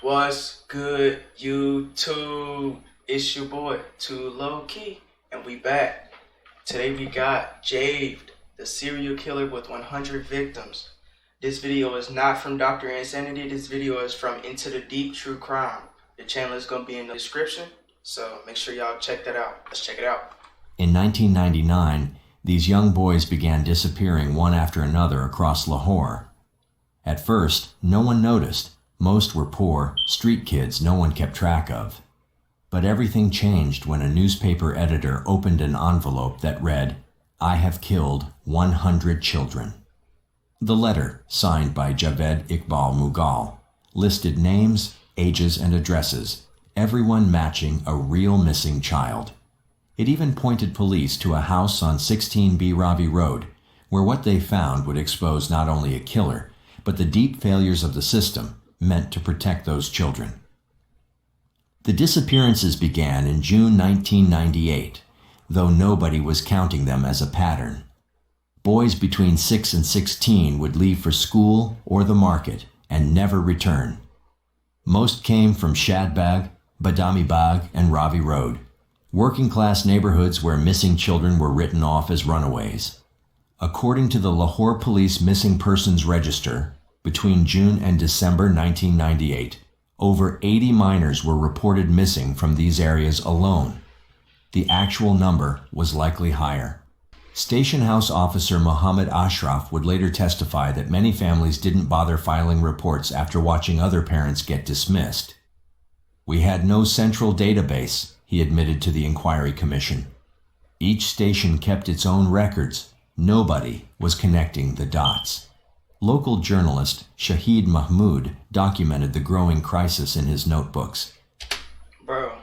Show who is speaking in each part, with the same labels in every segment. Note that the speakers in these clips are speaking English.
Speaker 1: What's good, YouTube? It's your boy, Too Low Key, and we back. Today we got Javed, the serial killer with 100 victims. This video is not from Dr. Insanity. This video is from Into the Deep True Crime. The channel is going to be in the description, so make sure y'all check that out. Let's check it out.
Speaker 2: In 1999, these young boys began disappearing one after another across Lahore. At first, no one noticed. Most were poor, street kids no one kept track of. But everything changed when a newspaper editor opened an envelope that read, "I have killed 100 children." The letter, signed by Javed Iqbal Mughal, listed names, ages, and addresses, everyone matching a real missing child. It even pointed police to a house on 16B Ravi Road, where what they found would expose not only a killer, but the deep failures of the system meant to protect those children. The disappearances began in June 1998, though nobody was counting them as a pattern. Boys between 6 and 16 would leave for school or the market and never return. Most came from Shadbagh, Badami Bagh, and Ravi Road, working-class neighborhoods where missing children were written off as runaways. According to the Lahore Police Missing Persons Register, between June and December 1998, over 80 minors were reported missing from these areas alone. The actual number was likely higher. Station House Officer Muhammad Ashraf would later testify that many families didn't bother filing reports after watching other parents get dismissed. "We had no central database," he admitted to the Inquiry Commission. "Each station kept its own records. Nobody was connecting the dots." Local journalist Shahid Mahmood documented the growing crisis in his notebooks.
Speaker 1: Bro,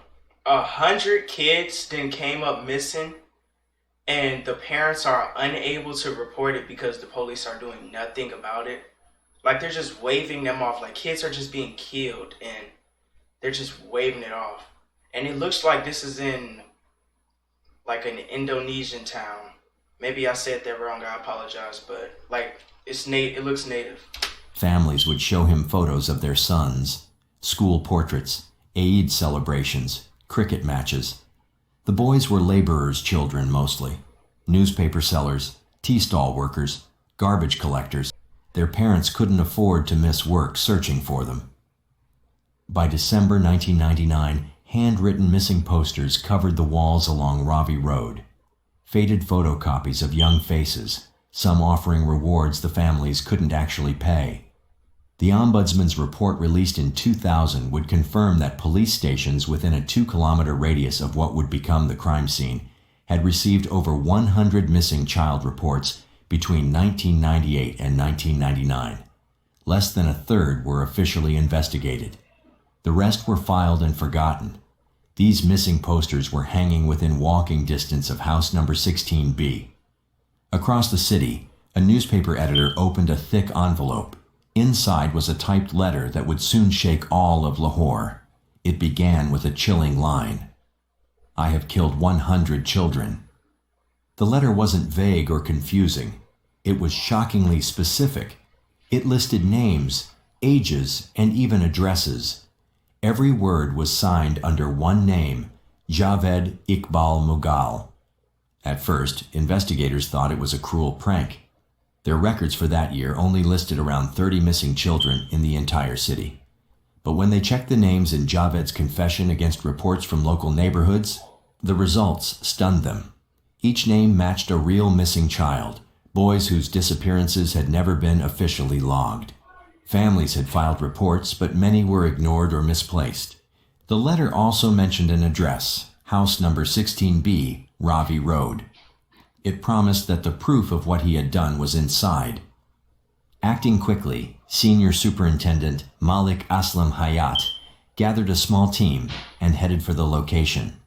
Speaker 1: 100 kids then came up missing, and the parents are unable to report it because the police are doing nothing about it. Like, they're just waving them off. Like, kids are just being killed, and they're just waving it off. And it looks like this is in, like, an Indonesian town. Maybe I said that wrong, I apologize, but, like, it looks native.
Speaker 2: Families would show him photos of their sons, school portraits, Eid celebrations, cricket matches. The boys were laborers' children mostly, newspaper sellers, tea stall workers, garbage collectors. Their parents couldn't afford to miss work searching for them. By December 1999, handwritten missing posters covered the walls along Ravi Road. Faded photocopies of young faces, some offering rewards the families couldn't actually pay. The Ombudsman's report released in 2000 would confirm that police stations within a 2-kilometer radius of what would become the crime scene had received over 100 missing child reports between 1998 and 1999. Less than a third were officially investigated. The rest were filed and forgotten. These missing posters were hanging within walking distance of house number 16B. Across the city, a newspaper editor opened a thick envelope. Inside was a typed letter that would soon shake all of Lahore. It began with a chilling line: "I have killed 100 children." The letter wasn't vague or confusing. It was shockingly specific. It listed names, ages, and even addresses. Every word was signed under one name, Javed Iqbal Mughal. At first, investigators thought it was a cruel prank. Their records for that year only listed around 30 missing children in the entire city. But when they checked the names in Javed's confession against reports from local neighborhoods, the results stunned them. Each name matched a real missing child, boys whose disappearances had never been officially logged. Families had filed reports, but many were ignored or misplaced. The letter also mentioned an address, house number 16B, Ravi Road. It promised that the proof of what he had done was inside. Acting quickly, Senior Superintendent Malik Aslam Hayat gathered a small team and headed for the location.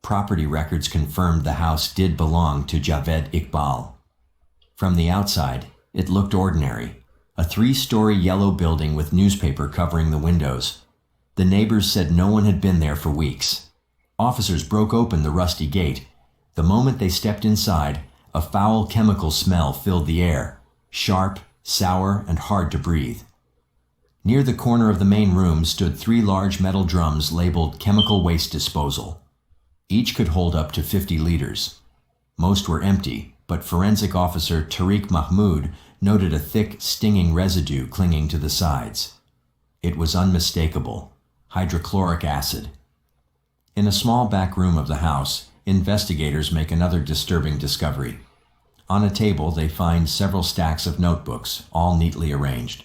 Speaker 2: Property records confirmed the house did belong to Javed Iqbal. From the outside, it looked ordinary, a 3-story yellow building with newspaper covering the windows. The neighbors said no one had been there for weeks. Officers broke open the rusty gate. The moment they stepped inside, a foul chemical smell filled the air, sharp, sour, and hard to breathe. Near the corner of the main room stood 3 large metal drums labeled chemical waste disposal. Each could hold up to 50 liters. Most were empty, but forensic officer Tariq Mahmoud noted a thick, stinging residue clinging to the sides. It was unmistakable: hydrochloric acid. In a small back room of the house, investigators make another disturbing discovery. On a table, they find several stacks of notebooks, all neatly arranged.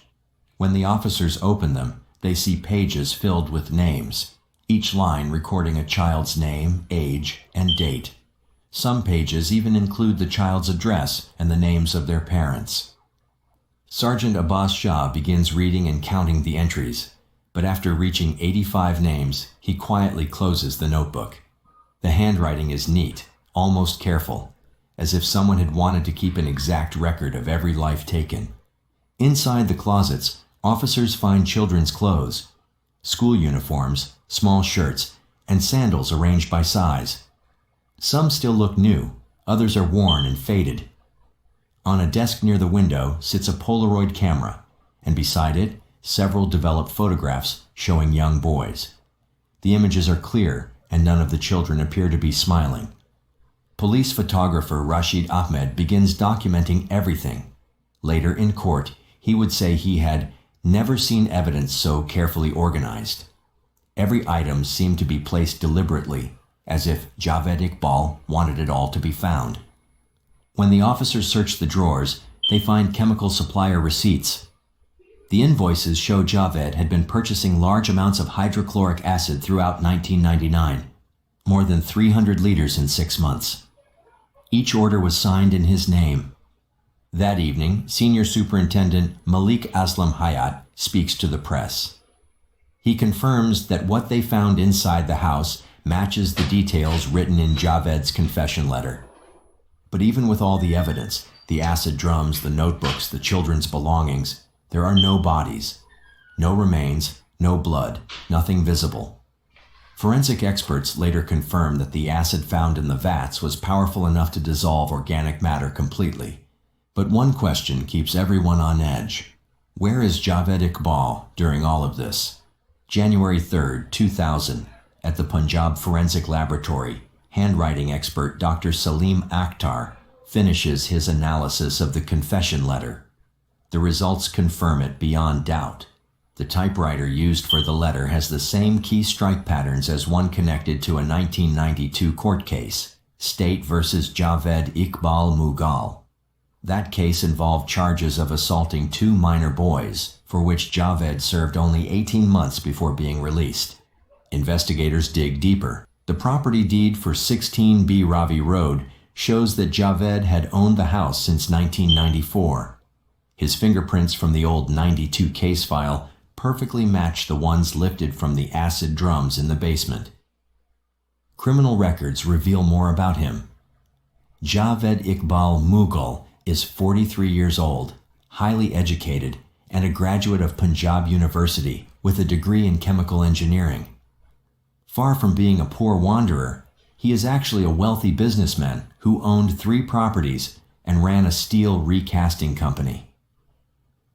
Speaker 2: When the officers open them, they see pages filled with names, each line recording a child's name, age, and date. Some pages even include the child's address and the names of their parents. Sergeant Abbas Shah begins reading and counting the entries, but after reaching 85 names, he quietly closes the notebook. The handwriting is neat, almost careful, as if someone had wanted to keep an exact record of every life taken. Inside the closets, officers find children's clothes, school uniforms, small shirts, and sandals arranged by size. Some still look new, others are worn and faded. On a desk near the window sits a Polaroid camera, and beside it, several developed photographs showing young boys. The images are clear, and none of the children appear to be smiling. Police photographer Rashid Ahmed begins documenting everything. Later in court, he would say he had never seen evidence so carefully organized. Every item seemed to be placed deliberately, as if Javed Iqbal wanted it all to be found. When the officers search the drawers, they find chemical supplier receipts. The invoices show Javed had been purchasing large amounts of hydrochloric acid throughout 1999, more than 300 liters in 6 months. Each order was signed in his name. That evening, Senior Superintendent Malik Aslam Hayat speaks to the press. He confirms that what they found inside the house matches the details written in Javed's confession letter. But even with all the evidence, the acid drums, the notebooks, the children's belongings, there are no bodies, no remains, no blood, nothing visible. Forensic experts later confirmed that the acid found in the vats was powerful enough to dissolve organic matter completely. But one question keeps everyone on edge. Where is Javed Iqbal during all of this? January 3, 2000, at the Punjab Forensic Laboratory, handwriting expert Dr. Salim Akhtar finishes his analysis of the confession letter. The results confirm it beyond doubt. The typewriter used for the letter has the same key strike patterns as one connected to a 1992 court case, State versus Javed Iqbal Mughal. That case involved charges of assaulting 2 minor boys, for which Javed served only 18 months before being released. Investigators dig deeper. The property deed for 16B Ravi Road shows that Javed had owned the house since 1994. His fingerprints from the old 92 case file perfectly match the ones lifted from the acid drums in the basement. Criminal records reveal more about him. Javed Iqbal Mughal is 43 years old, highly educated, and a graduate of Punjab University with a degree in chemical engineering. Far from being a poor wanderer, he is actually a wealthy businessman who owned 3 properties and ran a steel recasting company.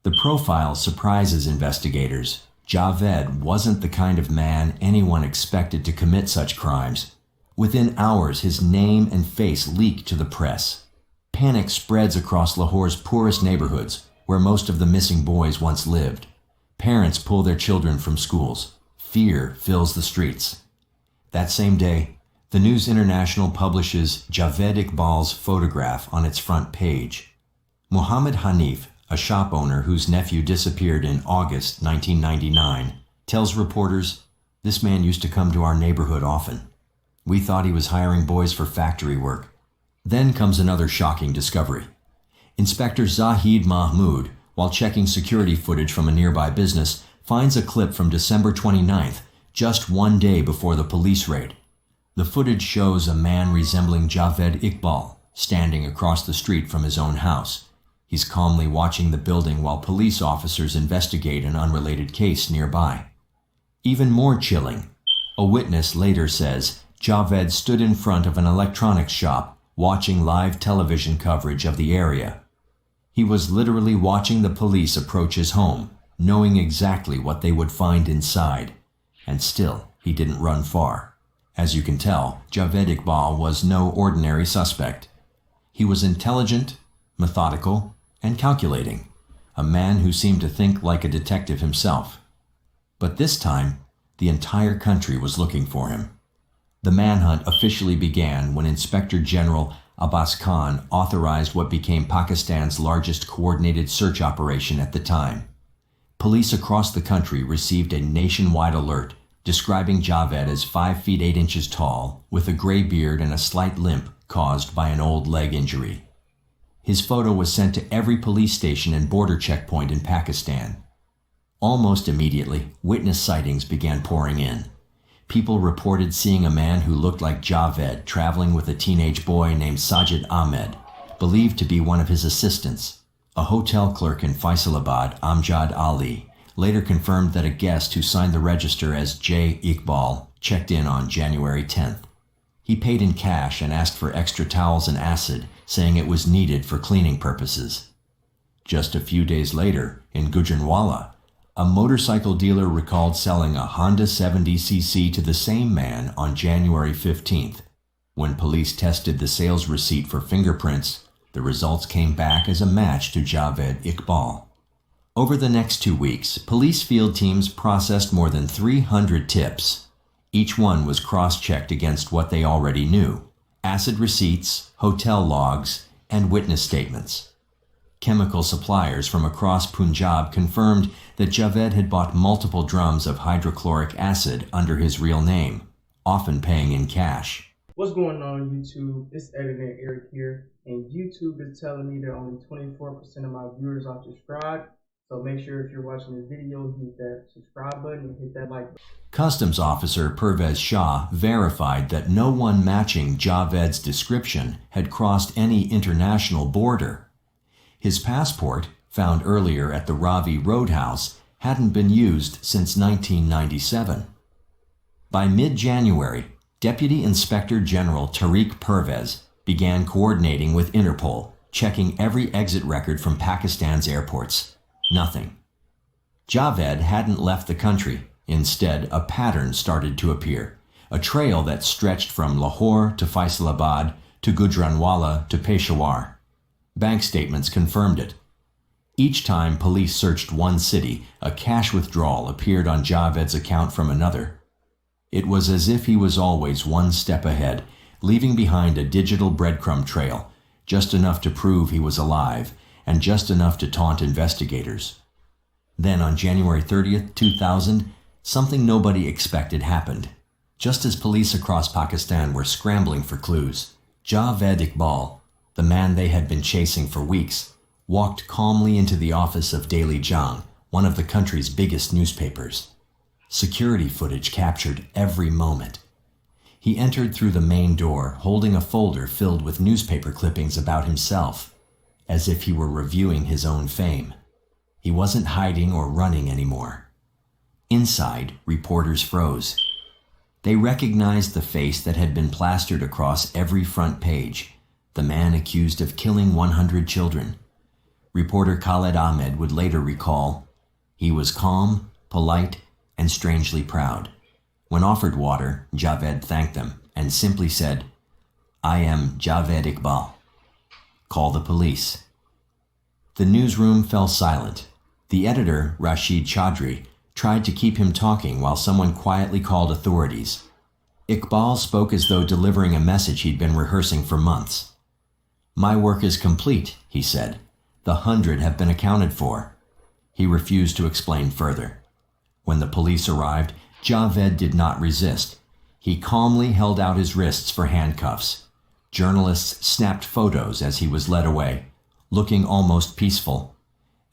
Speaker 2: The profile surprises investigators. Javed wasn't the kind of man anyone expected to commit such crimes. Within hours, his name and face leak to the press. Panic spreads across Lahore's poorest neighborhoods, where most of the missing boys once lived. Parents pull their children from schools. Fear fills the streets. That same day, the News International publishes Javed Iqbal's photograph on its front page. Muhammad Hanif, a shop owner whose nephew disappeared in August 1999, tells reporters, "This man used to come to our neighborhood often. We thought he was hiring boys for factory work." Then comes another shocking discovery. Inspector Zahid Mahmood, while checking security footage from a nearby business, finds a clip from December 29th, just 1 day before the police raid. The footage shows a man resembling Javed Iqbal standing across the street from his own house. He's calmly watching the building while police officers investigate an unrelated case nearby. Even more chilling, a witness later says Javed stood in front of an electronics shop watching live television coverage of the area. He was literally watching the police approach his home, knowing exactly what they would find inside. And still, he didn't run far. As you can tell, Javed Iqbal was no ordinary suspect. He was intelligent, methodical, and calculating, a man who seemed to think like a detective himself. But this time, the entire country was looking for him. The manhunt officially began when Inspector General Abbas Khan authorized what became Pakistan's largest coordinated search operation at the time. Police across the country received a nationwide alert describing Javed as 5 feet 8 inches tall, with a gray beard and a slight limp caused by an old leg injury. His photo was sent to every police station and border checkpoint in Pakistan. Almost immediately, witness sightings began pouring in. People reported seeing a man who looked like Javed traveling with a teenage boy named Sajid Ahmed, believed to be one of his assistants. A hotel clerk in Faisalabad, Amjad Ali, later confirmed that a guest who signed the register as J. Iqbal checked in on January 10th. He paid in cash and asked for extra towels and acid, saying it was needed for cleaning purposes. Just a few days later, in Gujranwala, a motorcycle dealer recalled selling a Honda 70cc to the same man on January 15th. When police tested the sales receipt for fingerprints, the results came back as a match to Javed Iqbal. Over the next 2 weeks, police field teams processed more than 300 tips. Each one was cross-checked against what they already knew: acid receipts, hotel logs, and witness statements. Chemical suppliers from across Punjab confirmed that Javed had bought multiple drums of hydrochloric acid under his real name, often paying in cash.
Speaker 1: What's going on, YouTube? It's Editor Eric here, and YouTube is telling me that only 24% of my viewers are subscribed. So make sure if you're watching this video, hit that subscribe button and hit that like button.
Speaker 2: Customs officer Pervez Shah verified that no one matching Javed's description had crossed any international border. His passport, found earlier at the Ravi Roadhouse, hadn't been used since 1997. By mid-January, Deputy Inspector General Tariq Pervez began coordinating with Interpol, checking every exit record from Pakistan's airports. Nothing. Javed hadn't left the country. Instead, a pattern started to appear, a trail that stretched from Lahore to Faisalabad to Gujranwala to Peshawar. Bank statements confirmed it. Each time police searched one city, a cash withdrawal appeared on Javed's account from another. It was as if he was always one step ahead, leaving behind a digital breadcrumb trail, just enough to prove he was alive, and just enough to taunt investigators. Then on January 30th, 2000, something nobody expected happened. Just as police across Pakistan were scrambling for clues, Javed Iqbal, the man they had been chasing for weeks, walked calmly into the office of Daily Jang, one of the country's biggest newspapers. Security footage captured every moment. He entered through the main door, holding a folder filled with newspaper clippings about himself, as if he were reviewing his own fame. He wasn't hiding or running anymore. Inside, reporters froze. They recognized the face that had been plastered across every front page, the man accused of killing 100 children. Reporter Khaled Ahmed would later recall, he was calm, polite, and strangely proud. When offered water, Javed thanked them and simply said, "I am Javed Iqbal. Call the police." The newsroom fell silent. The editor, Rashid Chaudhry, tried to keep him talking while someone quietly called authorities. Iqbal spoke as though delivering a message he'd been rehearsing for months. "My work is complete," he said. "The 100 have been accounted for." He refused to explain further. When the police arrived, Javed did not resist. He calmly held out his wrists for handcuffs. Journalists snapped photos as he was led away, looking almost peaceful,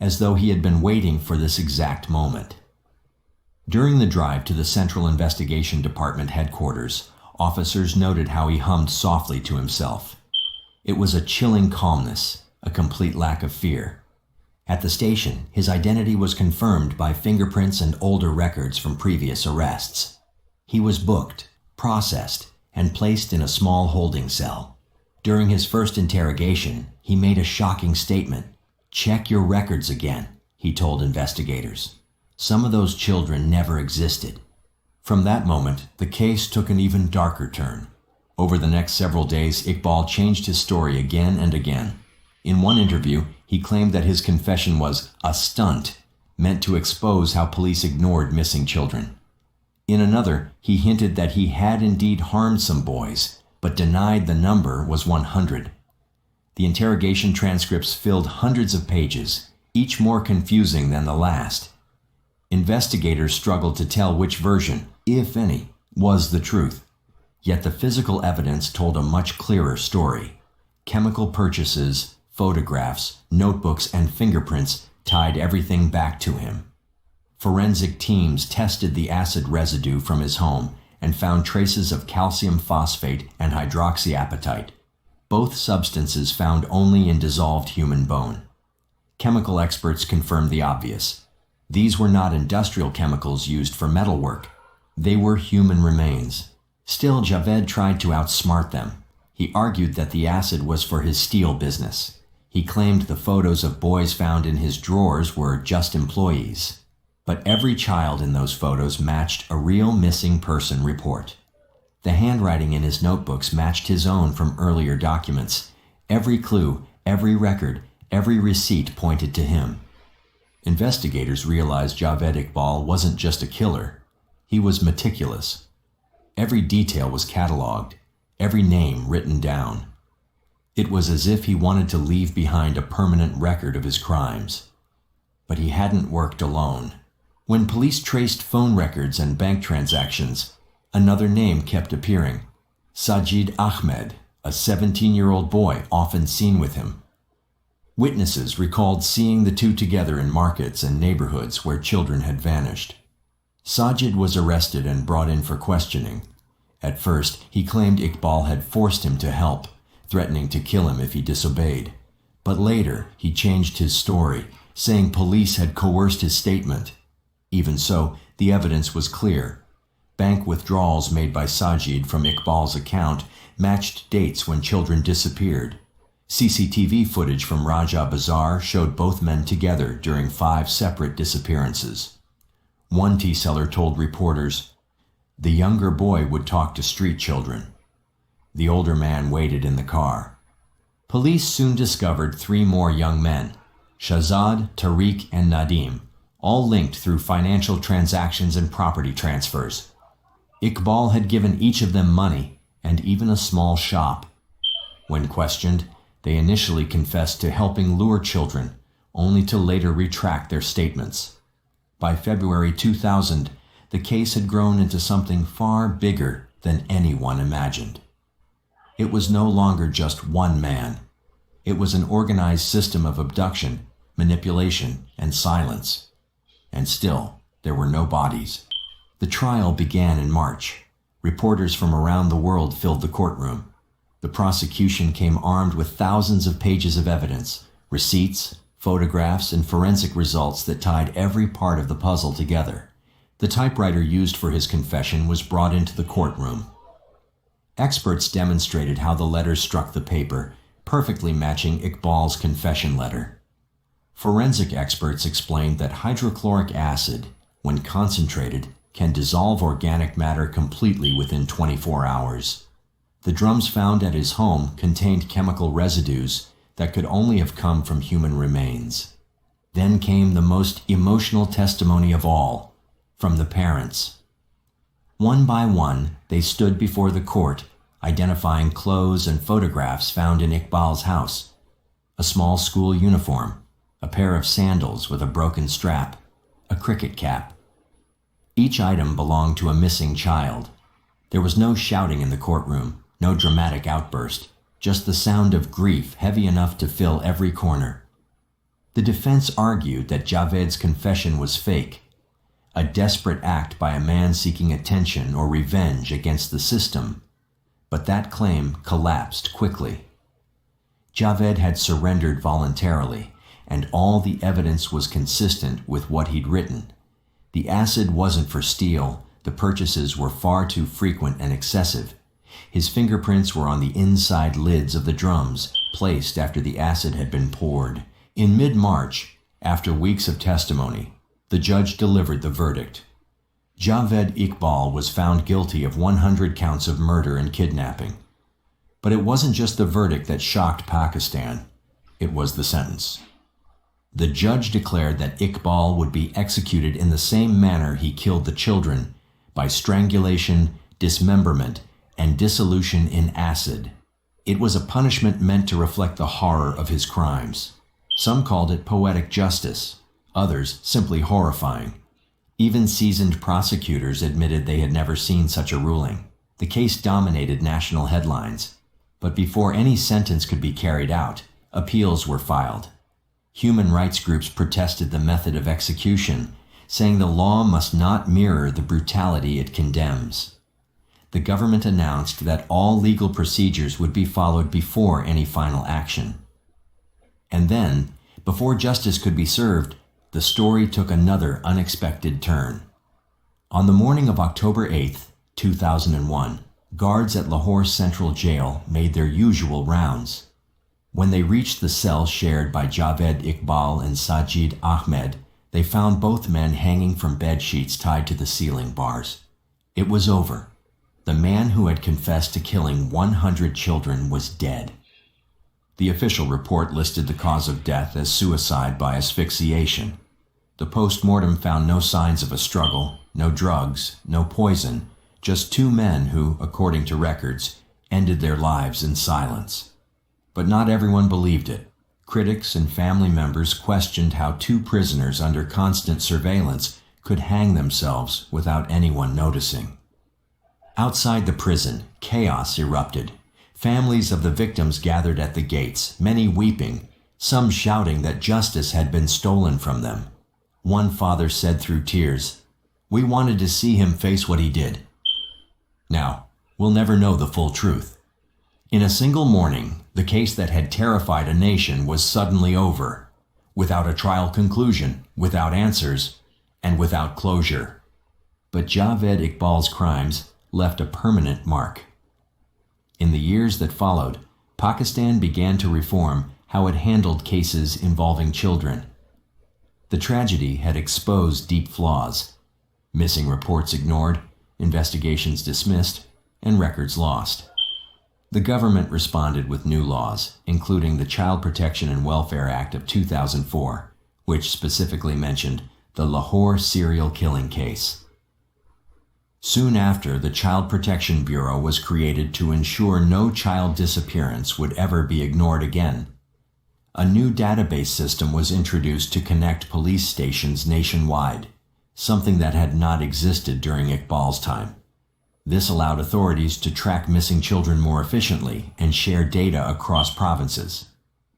Speaker 2: as though he had been waiting for this exact moment. During the drive to the Central Investigation Department headquarters, officers noted how he hummed softly to himself. It was a chilling calmness, a complete lack of fear. At the station, his identity was confirmed by fingerprints and older records from previous arrests. He was booked, processed, and placed in a small holding cell. During his first interrogation, he made a shocking statement. "Check your records again," he told investigators. Some of those children never existed. From that moment, the case took an even darker turn. Over the next several days, Iqbal changed his story again and again. In one interview, he claimed that his confession was a stunt meant to expose how police ignored missing children. In another, he hinted that he had indeed harmed some boys, but denied the number was 100. The interrogation transcripts filled hundreds of pages, each more confusing than the last. Investigators struggled to tell which version, if any, was the truth. Yet the physical evidence told a much clearer story. Chemical purchases, photographs, notebooks, and fingerprints tied everything back to him. Forensic teams tested the acid residue from his home and found traces of calcium phosphate and hydroxyapatite, both substances found only in dissolved human bone. Chemical experts confirmed the obvious. These were not industrial chemicals used for metalwork. They were human remains. Still, Javed tried to outsmart them. He argued that the acid was for his steel business. He claimed the photos of boys found in his drawers were just employees. But every child in those photos matched a real missing person report. The handwriting in his notebooks matched his own from earlier documents. Every clue, every record, every receipt pointed to him. Investigators realized Javed Iqbal wasn't just a killer. He was meticulous. Every detail was cataloged, every name written down. It was as if he wanted to leave behind a permanent record of his crimes. But he hadn't worked alone. When police traced phone records and bank transactions, another name kept appearing: Sajid Ahmed, a 17-year-old boy often seen with him. Witnesses recalled seeing the two together in markets and neighborhoods where children had vanished. Sajid was arrested and brought in for questioning. At first, he claimed Iqbal had forced him to help, threatening to kill him if he disobeyed. But later, he changed his story, saying police had coerced his statement. Even so, the evidence was clear. Bank withdrawals made by Sajid from Iqbal's account matched dates when children disappeared. CCTV footage from Raja Bazaar showed both men together during 5 separate disappearances. One tea seller told reporters, "The younger boy would talk to street children. The older man waited in the car." Police soon discovered 3 more young men, Shahzad, Tariq, and Nadim, all linked through financial transactions and property transfers. Iqbal had given each of them money and even a small shop. When questioned, they initially confessed to helping lure children, only to later retract their statements. By February 2000, the case had grown into something far bigger than anyone imagined. It was no longer just one man. It was an organized system of abduction, manipulation, and silence. And still, there were no bodies. The trial began in March. Reporters from around the world filled the courtroom. The prosecution came armed with thousands of pages of evidence, receipts, photographs, and forensic results that tied every part of the puzzle together. The typewriter used for his confession was brought into the courtroom. Experts demonstrated how the letters struck the paper, perfectly matching Iqbal's confession letter. Forensic experts explained that hydrochloric acid, when concentrated, can dissolve organic matter completely within 24 hours. The drums found at his home contained chemical residues that could only have come from human remains. Then came the most emotional testimony of all, from the parents. One by one, they stood before the court, identifying clothes and photographs found in Iqbal's house: a small school uniform, a pair of sandals with a broken strap, a cricket cap. Each item belonged to a missing child. There was no shouting in the courtroom, no dramatic outburst, just the sound of grief heavy enough to fill every corner. The defense argued that Javed's confession was fake, a desperate act by a man seeking attention or revenge against the system. But that claim collapsed quickly. Javed had surrendered voluntarily, and all the evidence was consistent with what he'd written. The acid wasn't for steel, the purchases were far too frequent and excessive. His fingerprints were on the inside lids of the drums, placed after the acid had been poured. In mid-March, After weeks of testimony, the judge delivered the verdict. Javed Iqbal was found guilty of 100 counts of murder and kidnapping. But it wasn't just the verdict that shocked Pakistan, it was the sentence. The judge declared that Iqbal would be executed in the same manner he killed the children, by strangulation, dismemberment, and dissolution in acid. It was a punishment meant to reflect the horror of his crimes. Some called it poetic justice, others simply horrifying. Even seasoned prosecutors admitted they had never seen such a ruling. The case dominated national headlines. But before any sentence could be carried out, appeals were filed. Human rights groups protested the method of execution, saying the law must not mirror the brutality it condemns. The government announced that all legal procedures would be followed before any final action. And then, before justice could be served, the story took another unexpected turn. On the morning of October 8, 2001, guards at Lahore Central Jail made their usual rounds. When they reached the cell shared by Javed Iqbal and Sajid Ahmed, they found both men hanging from bed sheets tied to the ceiling bars. It was over. The man who had confessed to killing 100 children was dead. The official report listed the cause of death as suicide by asphyxiation. The post-mortem found no signs of a struggle, no drugs, no poison, just two men who, according to records, ended their lives in silence. But not everyone believed it. Critics and family members questioned how two prisoners under constant surveillance could hang themselves without anyone noticing. Outside the prison, chaos erupted. Families of the victims gathered at the gates, many weeping, some shouting that justice had been stolen from them. One father said through tears, "We wanted to see him face what he did." Now, we'll never know the full truth. In a single morning, the case that had terrified a nation was suddenly over, without a trial conclusion, without answers, and without closure. But Javed Iqbal's crimes left a permanent mark. In the years that followed, Pakistan began to reform how it handled cases involving children. The tragedy had exposed deep flaws: missing reports ignored, investigations dismissed, and records lost. The government responded with new laws, including the Child Protection and Welfare Act of 2004, which specifically mentioned the Lahore serial killing case. Soon after, the Child Protection Bureau was created to ensure no child disappearance would ever be ignored again. A new database system was introduced to connect police stations nationwide, something that had not existed during Iqbal's time. This allowed authorities to track missing children more efficiently and share data across provinces.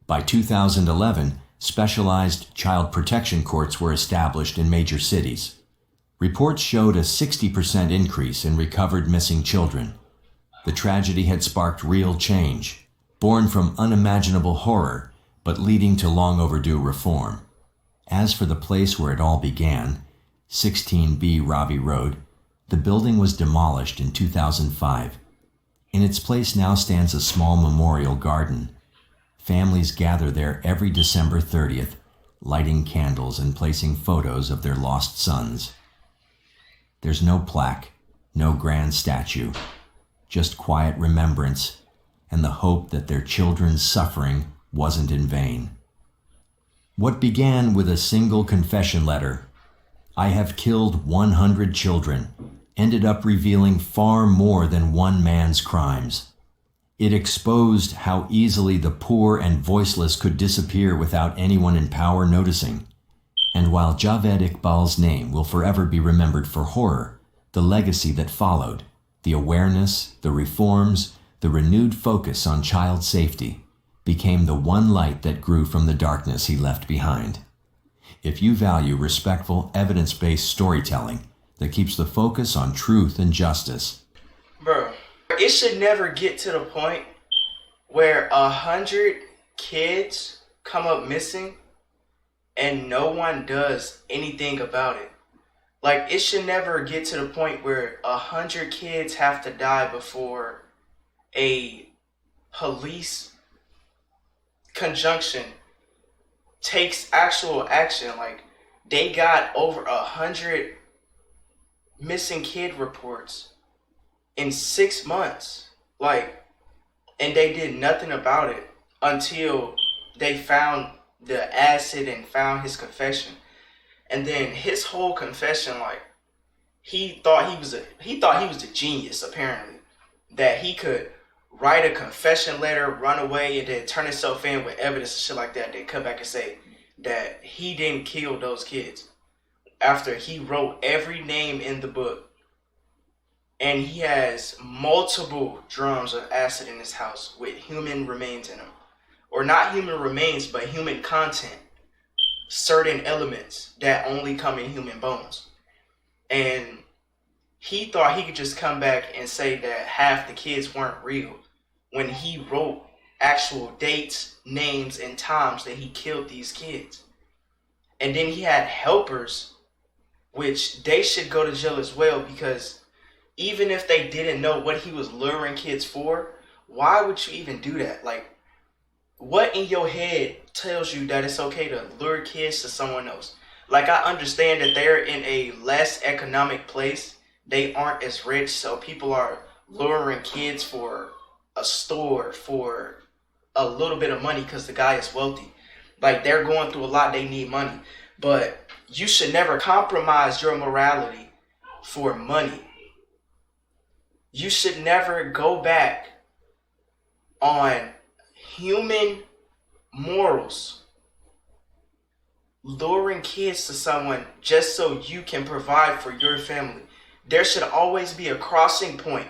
Speaker 2: By 2011, specialized child protection courts were established in major cities. Reports showed a 60% increase in recovered missing children. The tragedy had sparked real change, born from unimaginable horror, but leading to long overdue reform. As for the place where it all began, 16B Ravi Road, the building was demolished in 2005. In its place now stands a small memorial garden. Families gather there every December 30th, lighting candles and placing photos of their lost sons. There's no plaque, no grand statue, just quiet remembrance and the hope that their children's suffering wasn't in vain. What began with a single confession letter, "I have killed 100 children," ended up revealing far more than one man's crimes. It exposed how easily the poor and voiceless could disappear without anyone in power noticing. And while Javed Iqbal's name will forever be remembered for horror, the legacy that followed, the awareness, the reforms, the renewed focus on child safety, became the one light that grew from the darkness he left behind. If you value respectful, evidence-based storytelling that keeps the focus on truth and justice,
Speaker 1: Bro, it should never get to the point where 100 kids come up missing and no one does anything about it. Like, it should never get to the point where 100 kids have to die before a police conjunction takes actual action. Like, they got over 100 missing kid reports in 6 months. Like, and they did nothing about it until they found the acid and found his confession. And then his whole confession, like, he thought he was a genius, apparently, that he could write a confession letter, run away, and then turn himself in with evidence and shit like that. Then come back and say that he didn't kill those kids after he wrote every name in the book. And he has multiple drums of acid in his house with human remains in them. Or not human remains, but human content. Certain elements that only come in human bones. And he thought he could just come back and say that half the kids weren't real when he wrote actual dates, names, and times that he killed these kids. And then he had helpers, which they should go to jail as well, because even if they didn't know what he was luring kids for, why would you even do that? Like, what in your head tells you that it's okay to lure kids to someone else? Like, I understand that they're in a less economic place. They aren't as rich, so people are luring kids for a store for a little bit of money because the guy is wealthy. Like, they're going through a lot, they need money. But you should never compromise your morality for money. You should never go back on human morals, luring kids to someone just so you can provide for your family. There should always be a crossing point.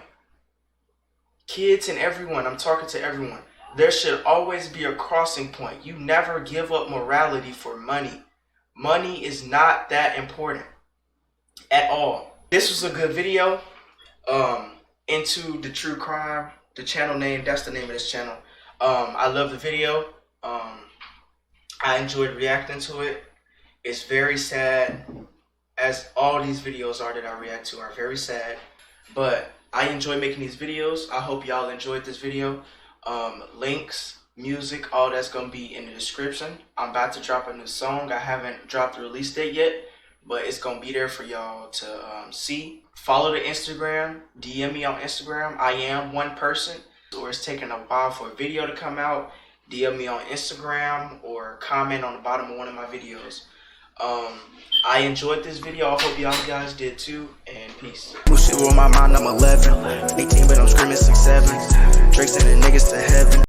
Speaker 1: Kids and everyone, I'm talking to everyone. There should always be a crossing point. You never give up morality for money. Money is not that important at all. This was a good video. Into the true crime, the channel name, that's the name of this channel. I love the video. I enjoyed reacting to it. It's very sad, as all these videos are that I react to are very sad, but I enjoy making these videos. I hope y'all enjoyed this video. Links, music, all that's gonna be in the description. I'm about to drop a new song. I haven't dropped the release date yet, but it's gonna be there for y'all to see. Follow the Instagram, DM me on Instagram. I am one person, or it's taking a while for a video to come out. DM me on Instagram or comment on the bottom of one of my videos. I enjoyed this video. I hope y'all guys did too, and peace. Shit on my mind, I'm 11, 18, but I'm screaming 6'7". Drake's sending niggas to heaven.